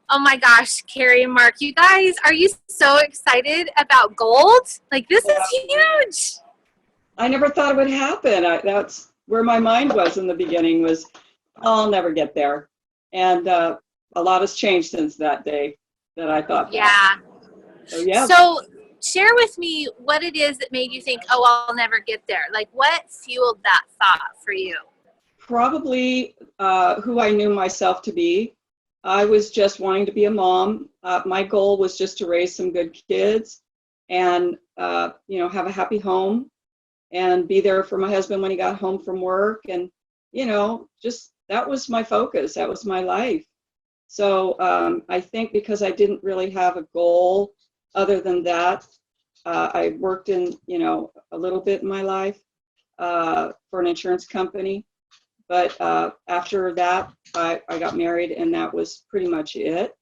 Oh my gosh, Carrie and Mark, you guys, are you so excited about gold? Like, this Well, is huge. I never thought it would happen. That's where my mind was in the beginning was, I'll never get there. And a lot has changed since that day that I thought that. Yeah. So yeah, So, share with me what it is that made you think, oh, I'll never get there. Like, what fueled that thought for you? probably who I knew myself to be. I was just wanting to be a mom. My goal was just to raise some good kids and, have a happy home and be there for my husband when he got home from work. And, just that was my focus. That was my life. So I think because I didn't really have a goal other than that, I worked in, a little bit in my life for an insurance company. But after that, I got married, and that was pretty much it.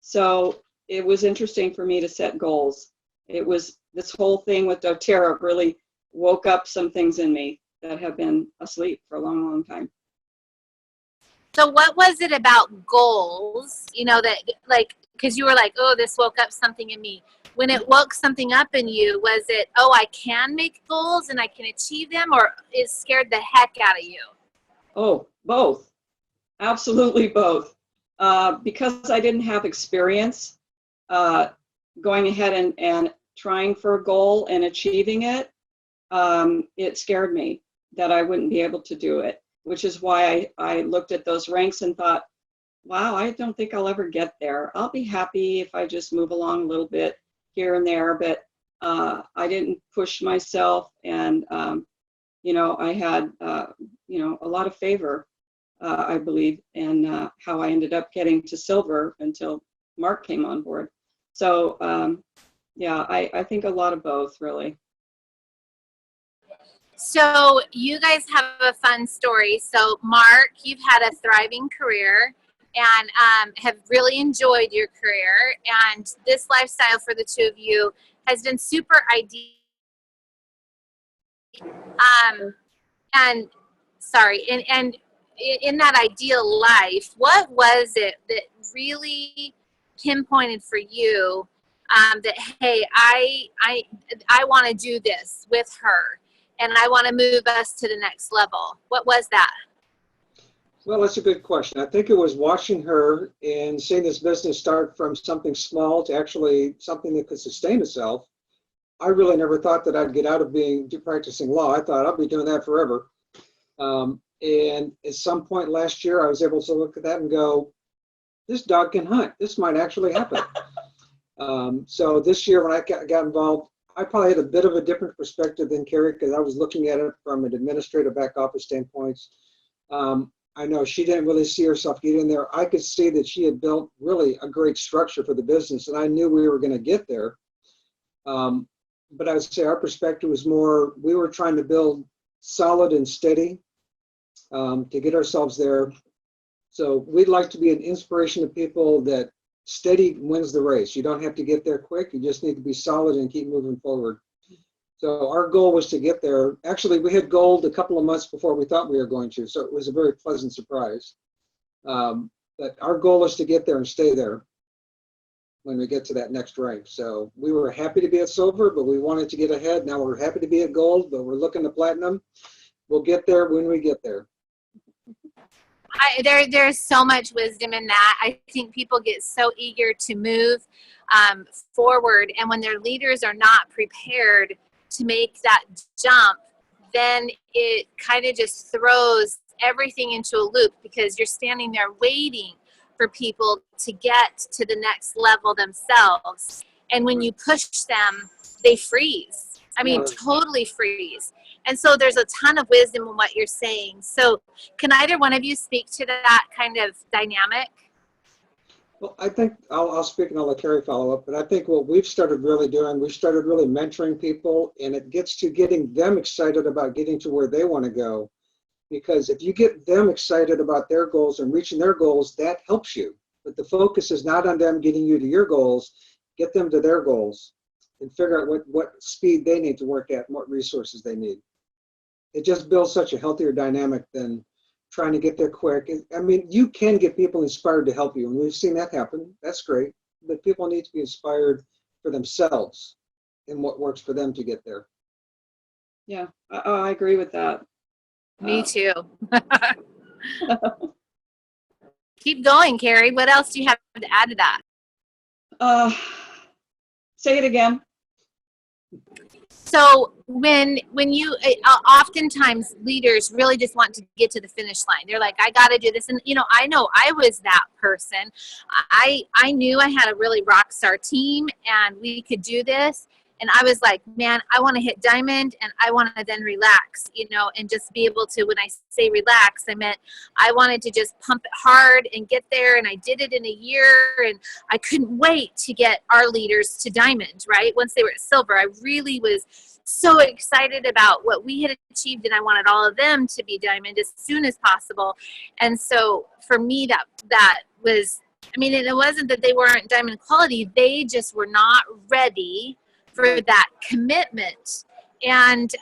So it was interesting for me to set goals. It was this whole thing with doTERRA really woke up some things in me that have been asleep for a long, long time. So, what was it about goals, that, like, because you were like, oh, this woke up something in me. When it woke something up in you, was it, oh, I can make goals and I can achieve them, or it scared the heck out of you? Oh, both. Absolutely both. Because I didn't have experience uh, going ahead and trying for a goal and achieving it, it scared me that I wouldn't be able to do it, which is why I looked at those ranks and thought, wow, I don't think I'll ever get there. I'll be happy if I just move along a little bit here and there, but I didn't push myself, and I had a lot of favor, I believe, and how I ended up getting to silver until Mark came on board. So yeah, I think a lot of both, really. So, you guys have a fun story. So, Mark, you've had a thriving career and have really enjoyed your career. And this lifestyle for the two of you has been super ideal. And sorry, and in that ideal life, what was it that really pinpointed for you, that, hey, I want to do this with her, and I want to move us to the next level? What was that? Well, that's a good question. I think it was watching her and seeing this business start from something small to actually something that could sustain itself. I really never thought that I'd get out of practicing law. I thought I'll be doing that forever. And at some point last year, I was able to look at that and go, this dog can hunt. This might actually happen. So this year when I got involved, I probably had a bit of a different perspective than Carrie because I was looking at it from an administrative back office standpoint. I know she didn't really see herself getting in there. I could see that she had built really a great structure for the business, and I knew we were going to get there. But I would say our perspective was more, we were trying to build solid and steady to get ourselves there. So we'd like to be an inspiration to people that steady wins the race. You don't have to get there quick. You just need to be solid and keep moving forward. So our goal was to get there. Actually, we had gold a couple of months before we thought we were going to, so it was a very pleasant surprise. But our goal is to get there and stay there when we get to that next rank. So we were happy to be at silver, but we wanted to get ahead. Now we're happy to be at gold, but we're looking to platinum. We'll get there when we get there. There's so much wisdom in that. I think people get so eager to move forward, and when their leaders are not prepared to make that jump, then it kind of just throws everything into a loop because you're standing there waiting for people to get to the next level themselves. And when you push them, they freeze. I mean, totally freeze. And so there's a ton of wisdom in what you're saying. So can either one of you speak to that kind of dynamic? Well, I think I'll speak and I'll let Carrie follow up, but I think what we've started really doing, we've started really mentoring people, and it gets to getting them excited about getting to where they want to go. Because if you get them excited about their goals and reaching their goals, that helps you. But the focus is not on them getting you to your goals, get them to their goals and figure out what speed they need to work at and what resources they need. It just builds such a healthier dynamic than trying to get there quick. I mean, you can get people inspired to help you, and we've seen that happen. That's great. But people need to be inspired for themselves and what works for them to get there. Yeah, I agree with that. Me too. Keep going, Carrie. What else do you have to add to that? Say it again. So when you oftentimes leaders really just want to get to the finish line. They're like, I got to do this. And I know I was that person. I knew I had a really rock star team and we could do this. And I was like, man, I want to hit diamond and I want to then relax, and just be able to, when I say relax, I meant I wanted to just pump it hard and get there. And I did it in a year and I couldn't wait to get our leaders to diamond, right? Once they were at silver, I really was so excited about what we had achieved and I wanted all of them to be diamond as soon as possible. And so for me, that was, it wasn't that they weren't diamond quality. They just were not ready for that commitment. And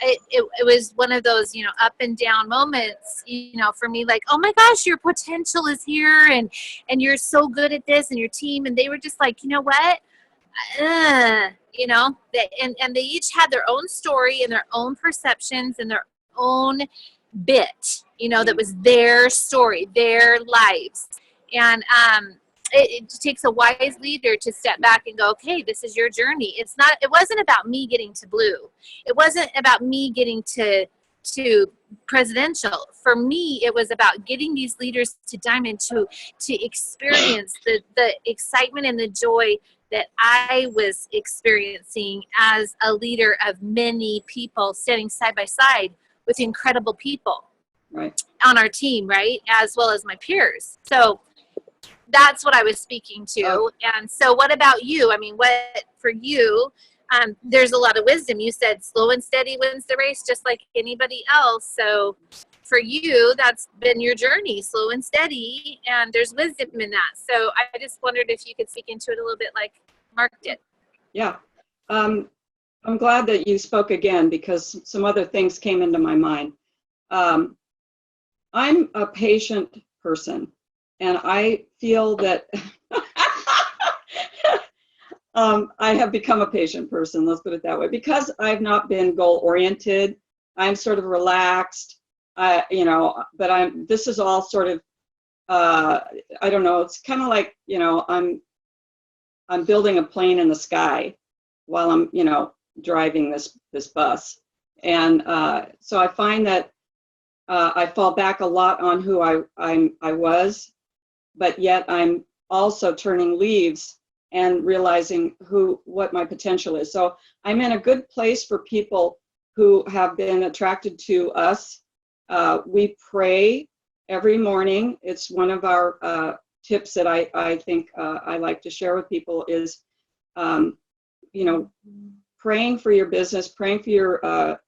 it was one of those, up and down moments, for me, like, oh my gosh, your potential is here and you're so good at this and your team. And they were just like, you know what? And they each had their own story and their own perceptions and their own bit, that was their story, their lives. And it takes a wise leader to step back and go, okay, this is your journey. It wasn't about me getting to blue. It wasn't about me getting to presidential. For me, it was about getting these leaders to diamond to experience the excitement and the joy that I was experiencing as a leader of many people standing side by side with incredible people on our team, right? As well as my peers. So that's what I was speaking to. Oh. And so what about you? What for you, there's a lot of wisdom. You said slow and steady wins the race just like anybody else. So for you, that's been your journey, slow and steady, and there's wisdom in that. So I just wondered if you could speak into it a little bit like Mark did. Yeah. I'm glad that you spoke again because some other things came into my mind. I'm a patient person. And I feel that I have become a patient person, let's put it that way, because I've not been goal-oriented. I'm sort of relaxed, but this is all sort of, I don't know, it's kind of like, I'm building a plane in the sky while I'm, driving this bus. And so I find that I fall back a lot on who I was. But yet I'm also turning leaves and realizing what my potential is. So I'm in a good place for people who have been attracted to us. We pray every morning. It's one of our tips that I think I like to share with people is, praying for your business, praying for your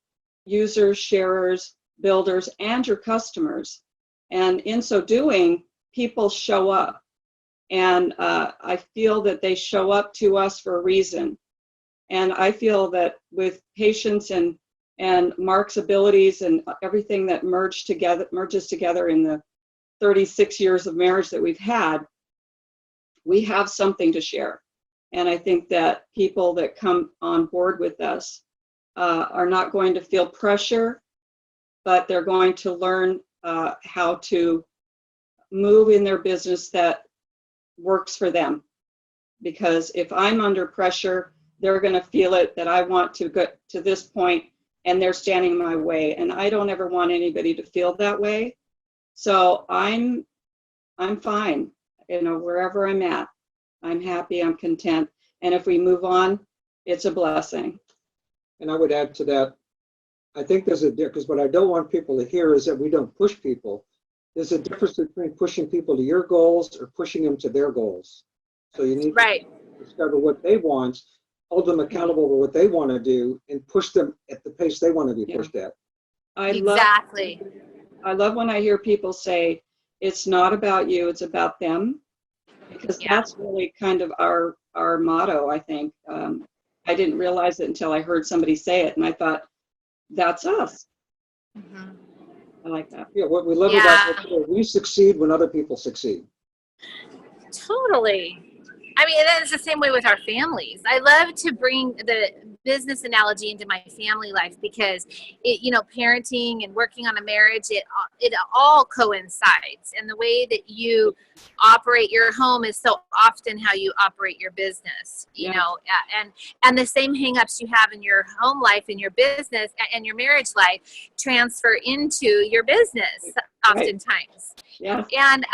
users, sharers, builders, and your customers. And in so doing, people show up, and I feel that they show up to us for a reason. And I feel that with patience and Mark's abilities and everything that merges together in the 36 years of marriage that we've had, we have something to share. And I think that people that come on board with us are not going to feel pressure, but they're going to learn how to move in their business that works for them. Because if I'm under pressure, they're going to feel it that I want to get to this point and they're standing in my way. And I don't ever want anybody to feel that way. So I'm fine, wherever I'm at. I'm happy, I'm content. And if we move on, it's a blessing. And I would add to that, I think there's a difference, because what I don't want people to hear is that we don't push people. There's a difference between pushing people to your goals or pushing them to their goals. So you need to discover what they want, hold them accountable for what they want to do, and push them at the pace they want to be pushed at. I love when I hear people say, it's not about you, it's about them. Because that's really kind of our motto, I think. I didn't realize it until I heard somebody say it, and I thought, that's us. I like that. Yeah, what we love Yeah. about it, we succeed when other people succeed. Totally. I mean, that is the same way with our families. I love to bring the business analogy into my family life because it, you know, parenting and working on a marriage, it all coincides. And the way that you operate your home is so often how you operate your business, you know, and the same hangups you have in your home life and your business and your marriage life transfer into your business oftentimes. Yeah. And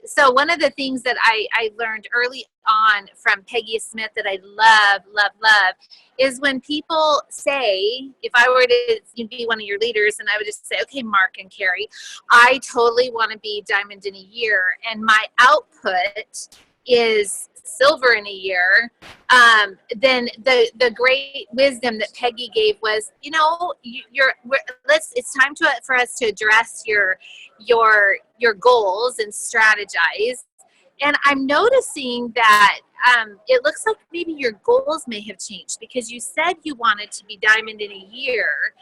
so one of the things that I learned early on from Peggy Smith that I love is when people say, if I were to be one of your leaders and I would just say, okay, Mark and Carrie, I totally want to be diamond in a year and my output is silver in a year, then the great wisdom that Peggy gave was, you know, it's time for us to address your goals and strategize. And I'm noticing that it looks like maybe your goals may have changed because you said you wanted to be diamond in a year,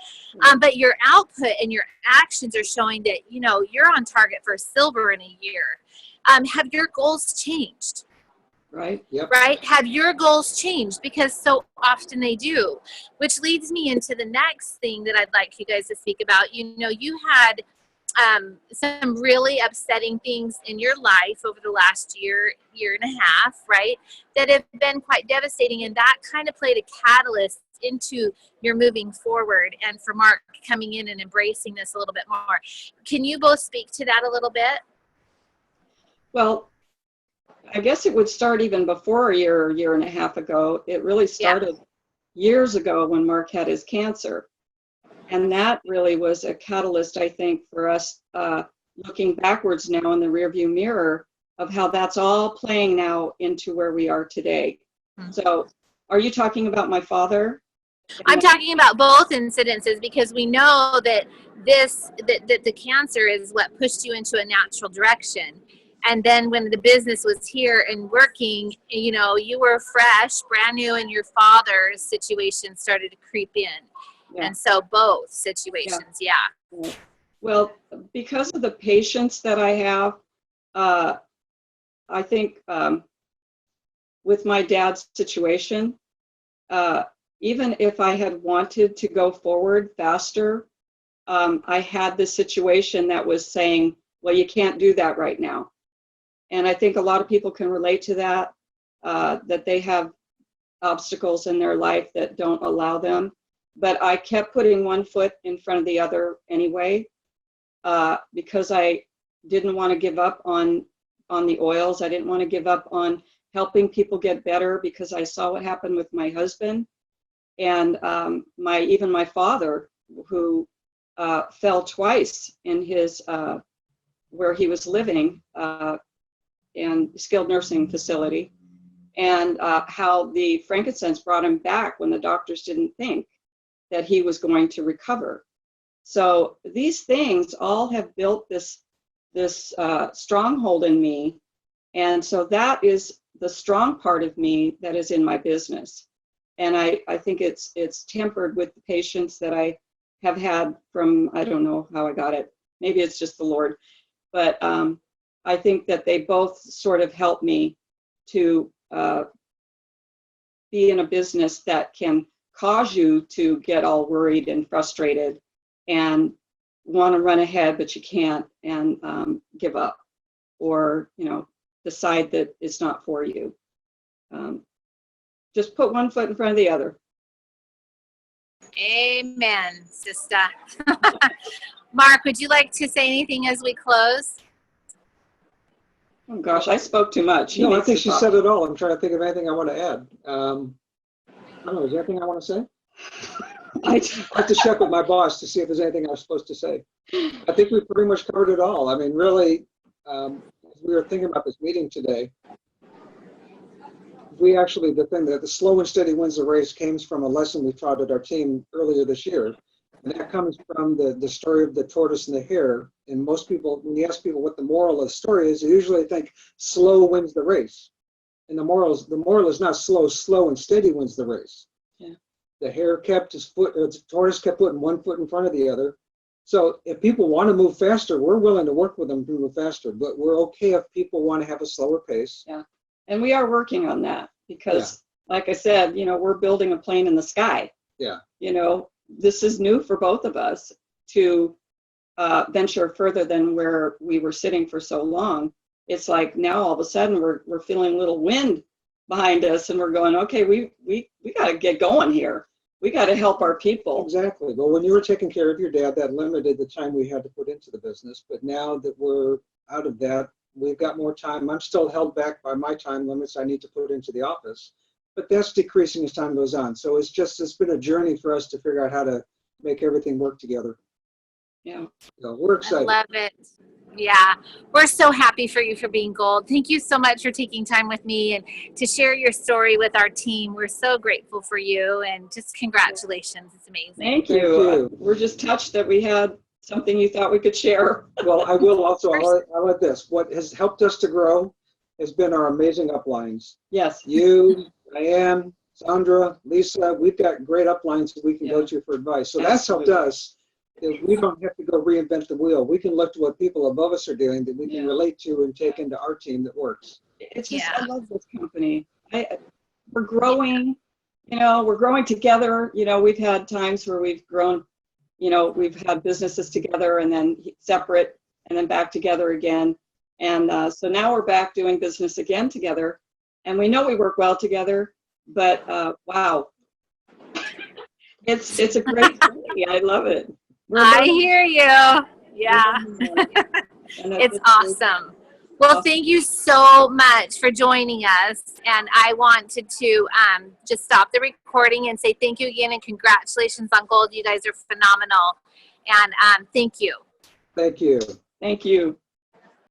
but your output and your actions are showing that, you know, you're on target for silver in a year. Have your goals changed? Right. Yep. Right? Have your goals changed? Because so often they do, which leads me into the next thing that I'd like you guys to speak about. You know, you had some really upsetting things in your life over the last year and a half, right? That have been quite devastating. And that kind of played a catalyst into your moving forward and for Mark coming in and embracing this a little bit more. Can you both speak to that a little bit? Well, I guess it would start even before a year and a half ago. It really started years ago when Mark had his cancer. And that really was a catalyst, I think, for us looking backwards now in the rearview mirror of how that's all playing now into where we are today. Mm-hmm. So are you talking about my father? I'm talking about both incidences because we know that that the cancer is what pushed you into a natural direction. And then when the business was here and working, you know, you were fresh, brand new, and your father's situation started to creep in. Yeah. And so both situations, yeah. Well, because of the patience that I have, I think with my dad's situation, even if I had wanted to go forward faster, I had this situation that was saying, well, you can't do that right now. And I think a lot of people can relate to that, that they have obstacles in their life that don't allow them. But I kept putting one foot in front of the other anyway, because I didn't want to give up on the oils. I didn't want to give up on helping people get better because I saw what happened with my husband and even my father, who fell twice in his where he was living in skilled nursing facility, and how the frankincense brought him back when the doctors didn't think that he was going to recover. So these things all have built this stronghold in me, and so that is the strong part of me that is in my business. And I think it's tempered with the patience that I have had from, I don't know how I got it. Maybe it's just the Lord, but I think that they both sort of help me to be in a business that can cause you to get all worried and frustrated and want to run ahead, but you can't, and give up, or, you know, decide that it's not for you. Just put one foot in front of the other. Amen, sister. Mark, would you like to say anything as we close? Oh gosh, I spoke too much. No, I think she said it all. I'm trying to think of anything I want to add. I don't know, is there anything I want to say? I have to check with my boss to see if there's anything I was supposed to say. I think we pretty much covered it all. I mean, really, as we were thinking about this meeting today, the thing that the slow and steady wins the race came from a lesson we taught at our team earlier this year. And that comes from the story of the tortoise and the hare. And most people, when you ask people what the moral of the story is, they usually think slow wins the race. And the moral is not slow and steady wins the race. Yeah. The hare kept his foot, the tortoise kept putting one foot in front of the other. So if people want to move faster, we're willing to work with them to move faster, but we're okay if people want to have a slower pace. Yeah. And we are working on that because, like I said, we're building a plane in the sky. Yeah. This is new for both of us to venture further than where we were sitting for so long. It's like now all of a sudden we're feeling a little wind behind us and we're going, okay, we got to get going here. We got to help our people. Exactly. Well, when you were taking care of your dad, that limited the time we had to put into the business. But now that we're out of that, we've got more time. I'm still held back by my time limits I need to put into the office, but that's decreasing as time goes on. So it's been a journey for us to figure out how to make everything work together. Yeah. So we're excited. I love it. Yeah, we're so happy for you for being gold. Thank you so much for taking time with me and to share your story with our team. We're so grateful for you and just congratulations. It's amazing. Thank you. We're just touched that we had something you thought we could share. Well, I will also, I'll add this. What has helped us to grow has been our amazing uplines. Yes. You, Diane, Sandra, Lisa, we've got great uplines that we can go to for advice. So that's helped us. We don't have to go reinvent the wheel. We can look to what people above us are doing that we can relate to and take into our team that works. It's just, I love this company. We're growing, we're growing together. We've had times where we've grown, we've had businesses together and then separate and then back together again. And so now we're back doing business again together. And we know we work well together, but wow, it's a great company. I love it. I hear you. Yeah. It's awesome. Well, thank you so much for joining us. And I wanted to just stop the recording and say thank you again and congratulations on gold. You guys are phenomenal. And thank you. Thank you. Thank you.